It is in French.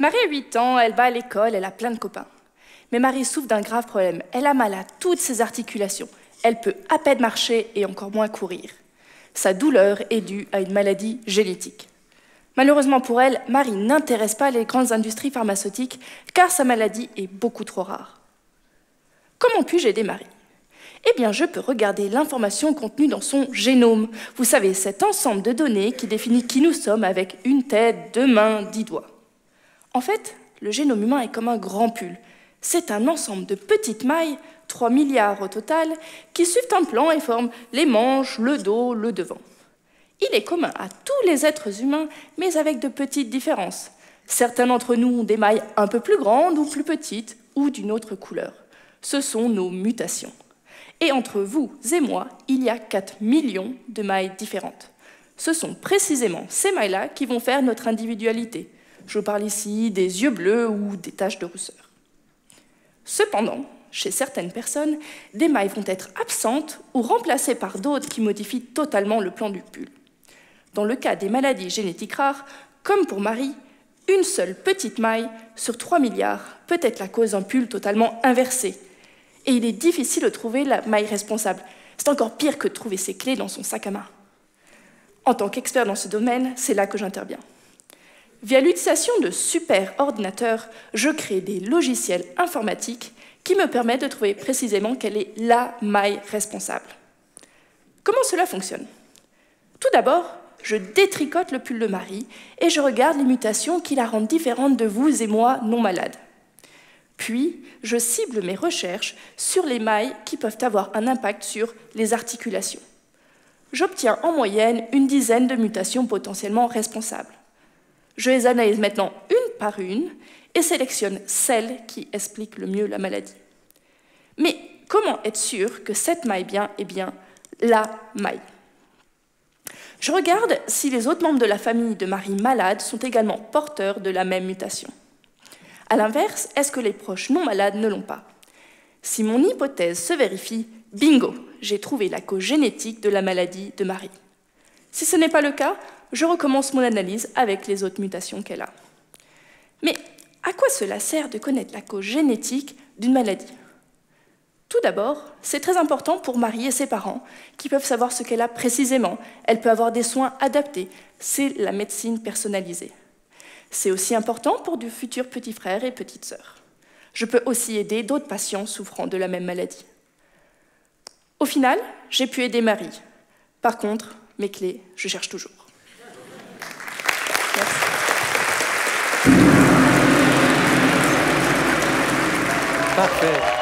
Marie a 8 ans, elle va à l'école, elle a plein de copains. Mais Marie souffre d'un grave problème. Elle a mal à toutes ses articulations. Elle peut à peine marcher et encore moins courir. Sa douleur est due à une maladie génétique. Malheureusement pour elle, Marie n'intéresse pas les grandes industries pharmaceutiques car sa maladie est beaucoup trop rare. Comment puis-je aider Marie ? Eh bien, je peux regarder l'information contenue dans son génome. Vous savez, cet ensemble de données qui définit qui nous sommes avec une tête, 2 mains, 10 doigts. En fait, le génome humain est comme un grand pull. C'est un ensemble de petites mailles, 3 milliards au total, qui suivent un plan et forment les manches, le dos, le devant. Il est commun à tous les êtres humains, mais avec de petites différences. Certains d'entre nous ont des mailles un peu plus grandes ou plus petites, ou d'une autre couleur. Ce sont nos mutations. Et entre vous et moi, il y a 4 millions de mailles différentes. Ce sont précisément ces mailles-là qui vont faire notre individualité. Je parle ici des yeux bleus ou des taches de rousseur. Cependant, chez certaines personnes, des mailles vont être absentes ou remplacées par d'autres qui modifient totalement le plan du pull. Dans le cas des maladies génétiques rares, comme pour Marie, une seule petite maille sur 3 milliards peut être la cause d'un pull totalement inversé. Et il est difficile de trouver la maille responsable. C'est encore pire que de trouver ses clés dans son sac à main. En tant qu'expert dans ce domaine, c'est là que j'interviens. Via l'utilisation de super ordinateurs, je crée des logiciels informatiques qui me permettent de trouver précisément quelle est la maille responsable. Comment cela fonctionne ? Tout d'abord, je détricote le pull de Marie et je regarde les mutations qui la rendent différente de vous et moi non malades. Puis, je cible mes recherches sur les mailles qui peuvent avoir un impact sur les articulations. J'obtiens en moyenne une dizaine de mutations potentiellement responsables. Je les analyse maintenant une par une et sélectionne celles qui expliquent le mieux la maladie. Mais comment être sûr que cette maille est bien la maille ? Je regarde si les autres membres de la famille de Marie malade sont également porteurs de la même mutation. A l'inverse, est-ce que les proches non malades ne l'ont pas ? Si mon hypothèse se vérifie, bingo, j'ai trouvé la cause génétique de la maladie de Marie. Si ce n'est pas le cas, je recommence mon analyse avec les autres mutations qu'elle a. Mais à quoi cela sert de connaître la cause génétique d'une maladie ? Tout d'abord, c'est très important pour Marie et ses parents qui peuvent savoir ce qu'elle a précisément. Elle peut avoir des soins adaptés. C'est la médecine personnalisée. C'est aussi important pour de futurs petits frères et petites sœurs. Je peux aussi aider d'autres patients souffrant de la même maladie. Au final, j'ai pu aider Marie. Par contre, mes clés, je cherche toujours. Merci. Parfait.